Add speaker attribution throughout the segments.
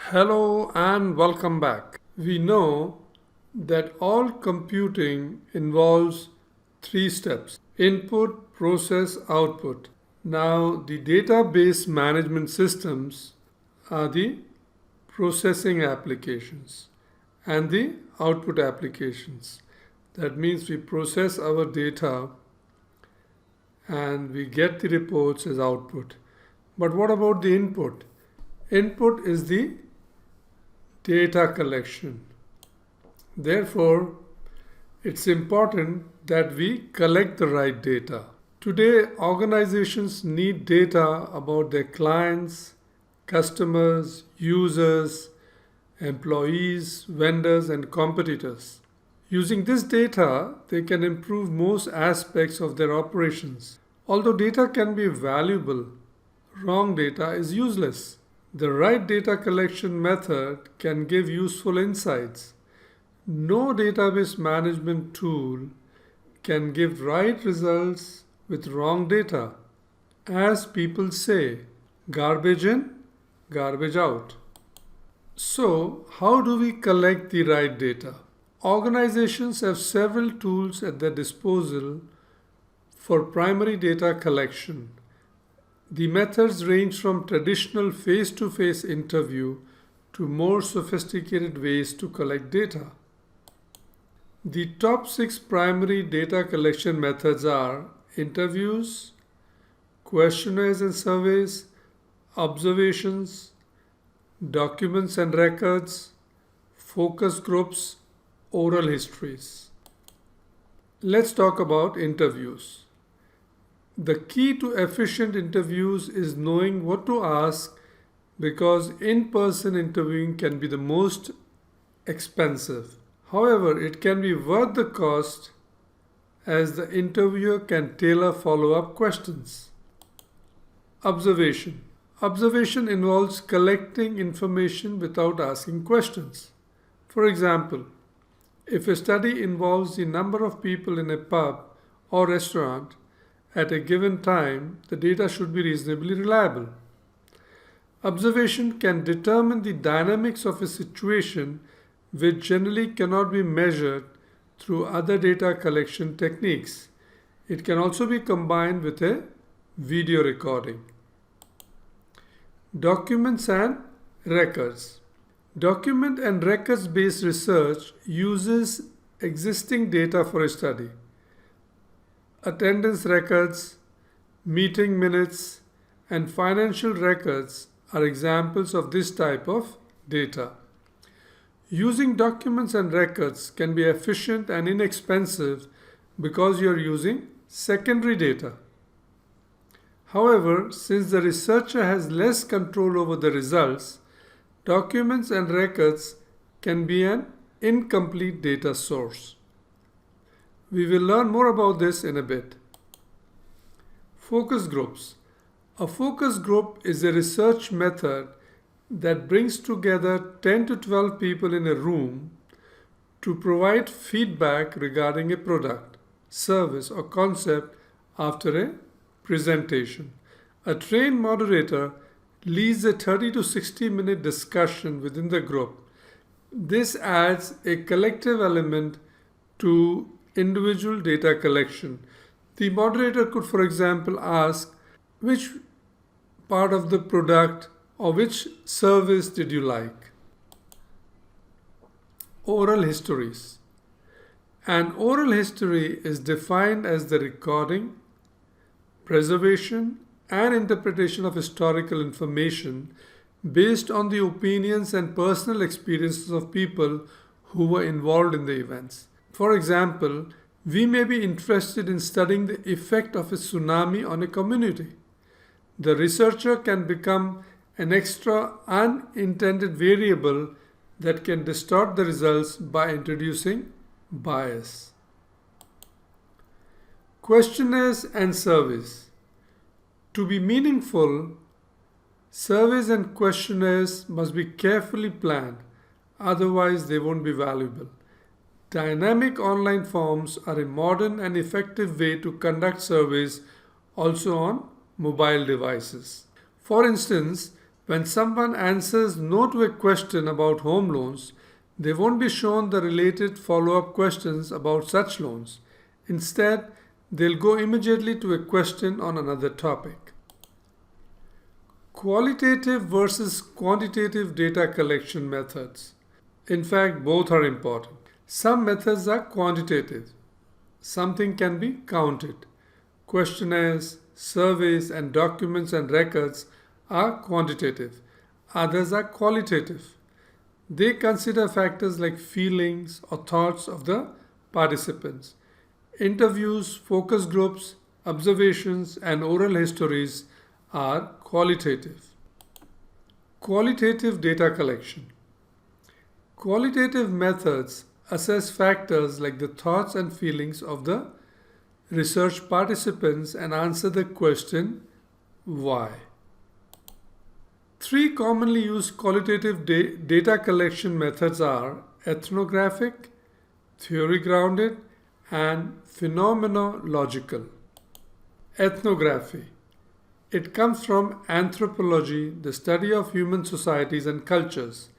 Speaker 1: Hello and welcome back. We know that all computing involves three steps: input, process, output. Now, the database management systems are the processing applications and the output applications. That means we process our data and we get the reports as output. But what about the input? Input is the data collection. Therefore, it's important that we collect the right data. Today, organizations need data about their clients, customers, users, employees, vendors, and competitors. Using this data, they can improve most aspects of their operations. Although data can be valuable, wrong data is useless. The right data collection method can give useful insights. No database management tool can give right results with wrong data. As people say, garbage in, garbage out. So, how do we collect the right data? Organizations have several tools at their disposal for primary data collection. The methods range from traditional face-to-face interview to more sophisticated ways to collect data. The top 6 primary data collection methods are interviews, questionnaires and surveys, observations, documents and records, focus groups, oral histories. Let's talk about interviews. The key to efficient interviews is knowing what to ask, because in-person interviewing can be the most expensive. However, it can be worth the cost as the interviewer can tailor follow-up questions. Observation. Observation involves collecting information without asking questions. For example, if a study involves the number of people in a pub or restaurant at a given time, the data should be reasonably reliable. Observation can determine the dynamics of a situation which generally cannot be measured through other data collection techniques. It can also be combined with a video recording. Documents and records. Document and records-based research uses existing data for a study. Attendance records, meeting minutes, and financial records are examples of this type of data. Using documents and records can be efficient and inexpensive because you are using secondary data. However, since the researcher has less control over the results, documents and records can be an incomplete data source. We will learn more about this in a bit. Focus groups. A focus group is a research method that brings together 10 to 12 people in a room to provide feedback regarding a product, service, or concept after a presentation. A trained moderator leads a 30 to 60-minute discussion within the group. This adds a collective element to individual data collection. The moderator could, for example, ask, which part of the product or which service did you like? Oral histories. An oral history is defined as the recording, preservation, and interpretation of historical information based on the opinions and personal experiences of people who were involved in the events. For example, we may be interested in studying the effect of a tsunami on a community. The researcher can become an extra unintended variable that can distort the results by introducing bias. Questionnaires and surveys. To be meaningful, surveys and questionnaires must be carefully planned, otherwise they won't be valuable. Dynamic online forms are a modern and effective way to conduct surveys also on mobile devices. For instance, When someone answers no to a question about home loans, they won't be shown the related follow up questions about such loans. Instead, they'll go immediately to a question on another topic. Qualitative versus quantitative data collection methods. In fact, both are important. Some methods are quantitative. Something can be counted. Questionnaires, surveys, and documents and records are quantitative. Others are qualitative. They consider factors like feelings or thoughts of the participants. Interviews, focus groups, observations, and oral histories are qualitative. Qualitative data collection. Qualitative methods assess factors like the thoughts and feelings of the research participants and answer the question, why? Three commonly used qualitative data collection methods are ethnographic, theory-grounded, and phenomenological. Ethnography. It comes from anthropology, the study of human societies and cultures.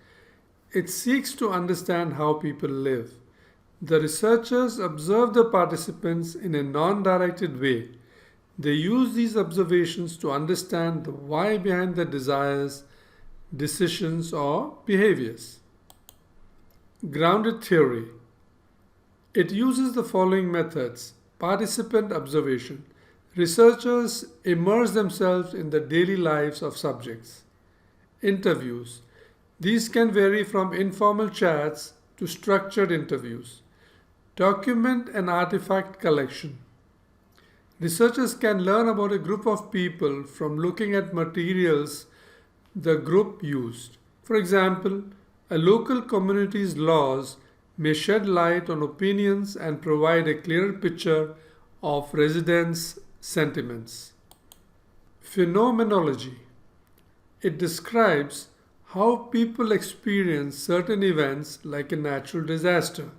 Speaker 1: It seeks to understand how people live. The researchers observe the participants in a non-directed way. They use these observations to understand the why behind their desires, decisions, or behaviors. Grounded theory. It uses the following methods: participant observation. Researchers immerse themselves in the daily lives of subjects. Interviews. These can vary from informal chats to structured interviews. Document and artifact collection. Researchers can learn about a group of people from looking at materials the group used. For example, a local community's laws may shed light on opinions and provide a clearer picture of residents' sentiments. Phenomenology. It describes how people experience certain events like a natural disaster.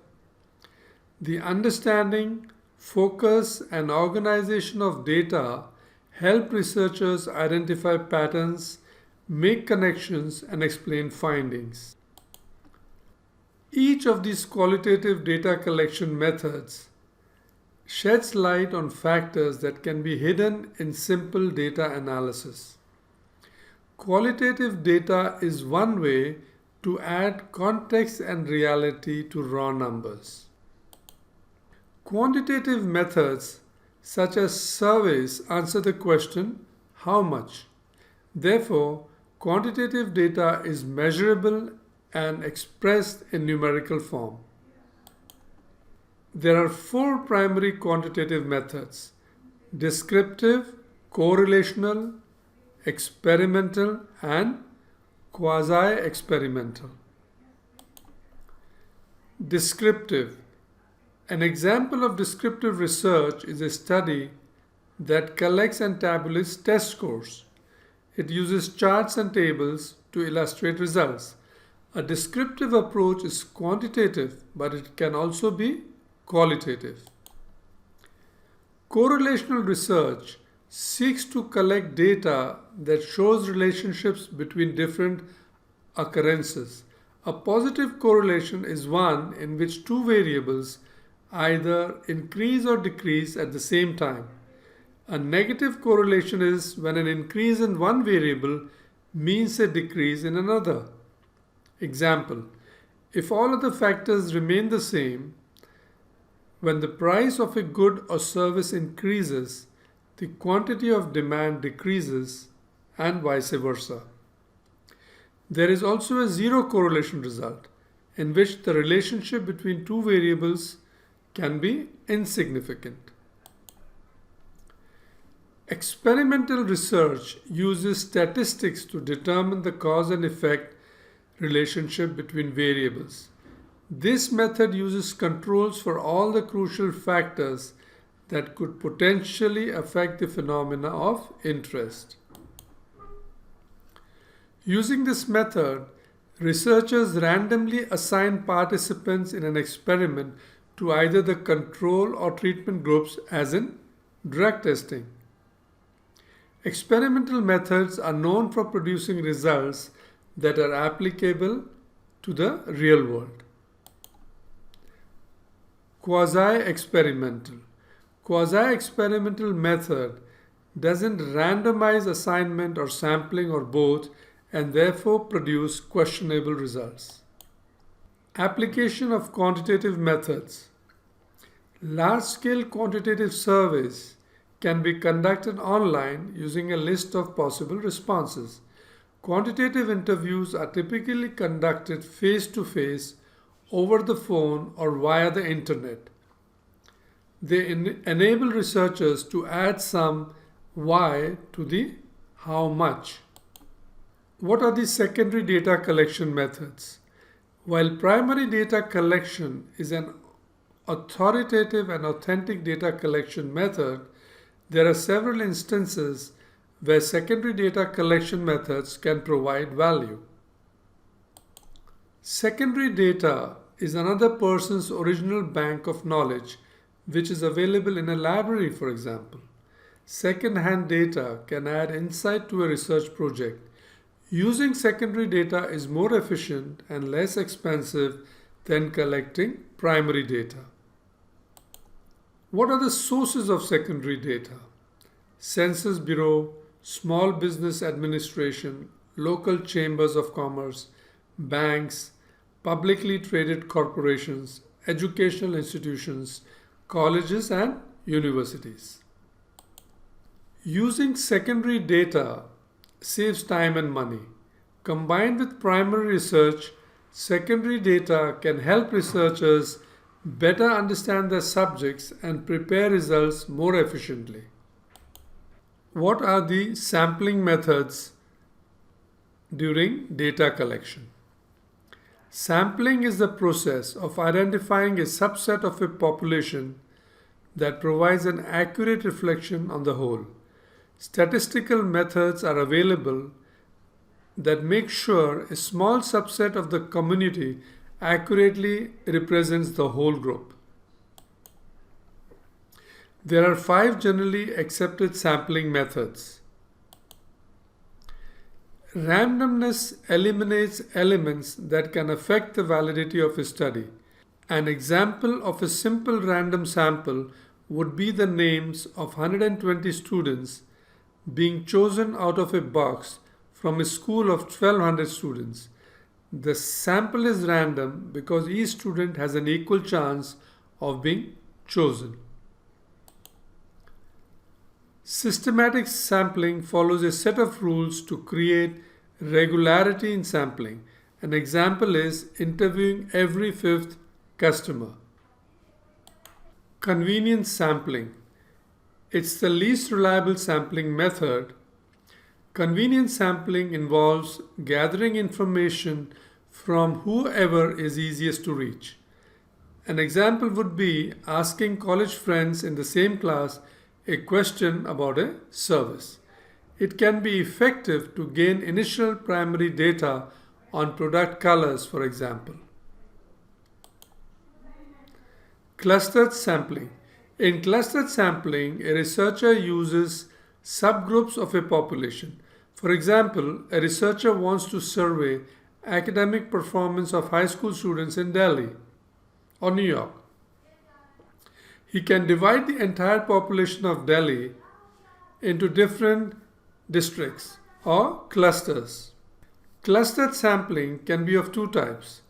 Speaker 1: The understanding, focus, and organization of data help researchers identify patterns, make connections, and explain findings. Each of these qualitative data collection methods sheds light on factors that can be hidden in simple data analysis. Qualitative data is one way to add context and reality to raw numbers. Quantitative methods such as surveys answer the question, how much? Therefore, quantitative data is measurable and expressed in numerical form. There are four primary quantitative methods: descriptive, correlational, experimental, and quasi-experimental. Descriptive. An example of descriptive research is a study that collects and tabulates test scores. It uses charts and tables to illustrate results. A descriptive approach is quantitative, but it can also be qualitative. Correlational research seeks to collect data that shows relationships between different occurrences. A positive correlation is one in which two variables either increase or decrease at the same time. A negative correlation is when an increase in one variable means a decrease in another. Example: if all other factors remain the same, when the price of a good or service increases, the quantity of demand decreases, and vice versa. There is also a zero correlation result, in which the relationship between two variables can be insignificant. Experimental research uses statistics to determine the cause and effect relationship between variables. This method uses controls for all the crucial factors that could potentially affect the phenomena of interest. Using this method, researchers randomly assign participants in an experiment to either the control or treatment groups, as in drug testing. Experimental methods are known for producing results that are applicable to the real world. Quasi-experimental. Quasi-experimental method doesn't randomize assignment or sampling or both and therefore produce questionable results. Application of quantitative methods. Large-scale quantitative surveys can be conducted online using a list of possible responses. Quantitative interviews are typically conducted face-to-face, over the phone, or via the internet. They enable researchers to add some why to the how much. What are the secondary data collection methods? While primary data collection is an authoritative and authentic data collection method, there are several instances where secondary data collection methods can provide value. Secondary data is another person's original bank of knowledge which is available in a library, for example. Second-hand data can add insight to a research project. Using secondary data is more efficient and less expensive than collecting primary data. What are the sources of secondary data? Census Bureau, Small Business Administration, local chambers of commerce, banks, publicly traded corporations, educational institutions, colleges and universities. Using secondary data saves time and money. Combined with primary research, secondary data can help researchers better understand their subjects and prepare results more efficiently. What are the sampling methods during data collection? Sampling is the process of identifying a subset of a population that provides an accurate reflection on the whole. Statistical methods are available that make sure a small subset of the community accurately represents the whole group. There are 5 generally accepted sampling methods. Randomness eliminates elements that can affect the validity of a study. An example of a simple random sample would be the names of 120 students being chosen out of a box from a school of 1200 students. The sample is random because each student has an equal chance of being chosen. Systematic sampling follows a set of rules to create regularity in sampling. An example is interviewing every 5th customer. Convenience sampling. It's the least reliable sampling method. Convenience sampling involves gathering information from whoever is easiest to reach. An example would be asking college friends in the same class a question about a service. It can be effective to gain initial primary data on product colors, for example. Clustered sampling. In clustered sampling, a researcher uses subgroups of a population. For example, a researcher wants to survey academic performance of high school students in Delhi or New York. He can divide the entire population of Delhi into different districts or clusters. Clustered sampling can be of 2 types.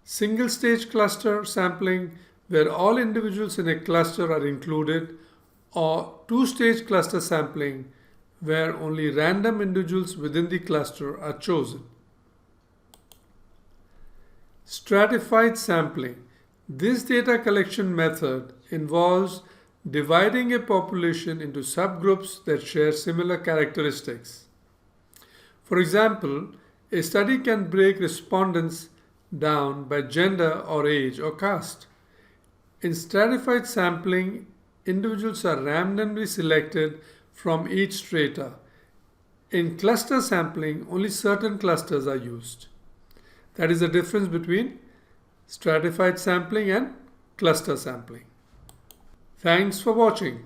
Speaker 1: Single stage cluster sampling, where all individuals in a cluster are included, or 2-stage cluster sampling, where only random individuals within the cluster are chosen. Stratified sampling. This data collection method involves dividing a population into subgroups that share similar characteristics. For example, a study can break respondents down by gender or age or caste. In stratified sampling, individuals are randomly selected from each strata. In cluster sampling, only certain clusters are used. That is the difference between stratified sampling and cluster sampling. Thanks for watching.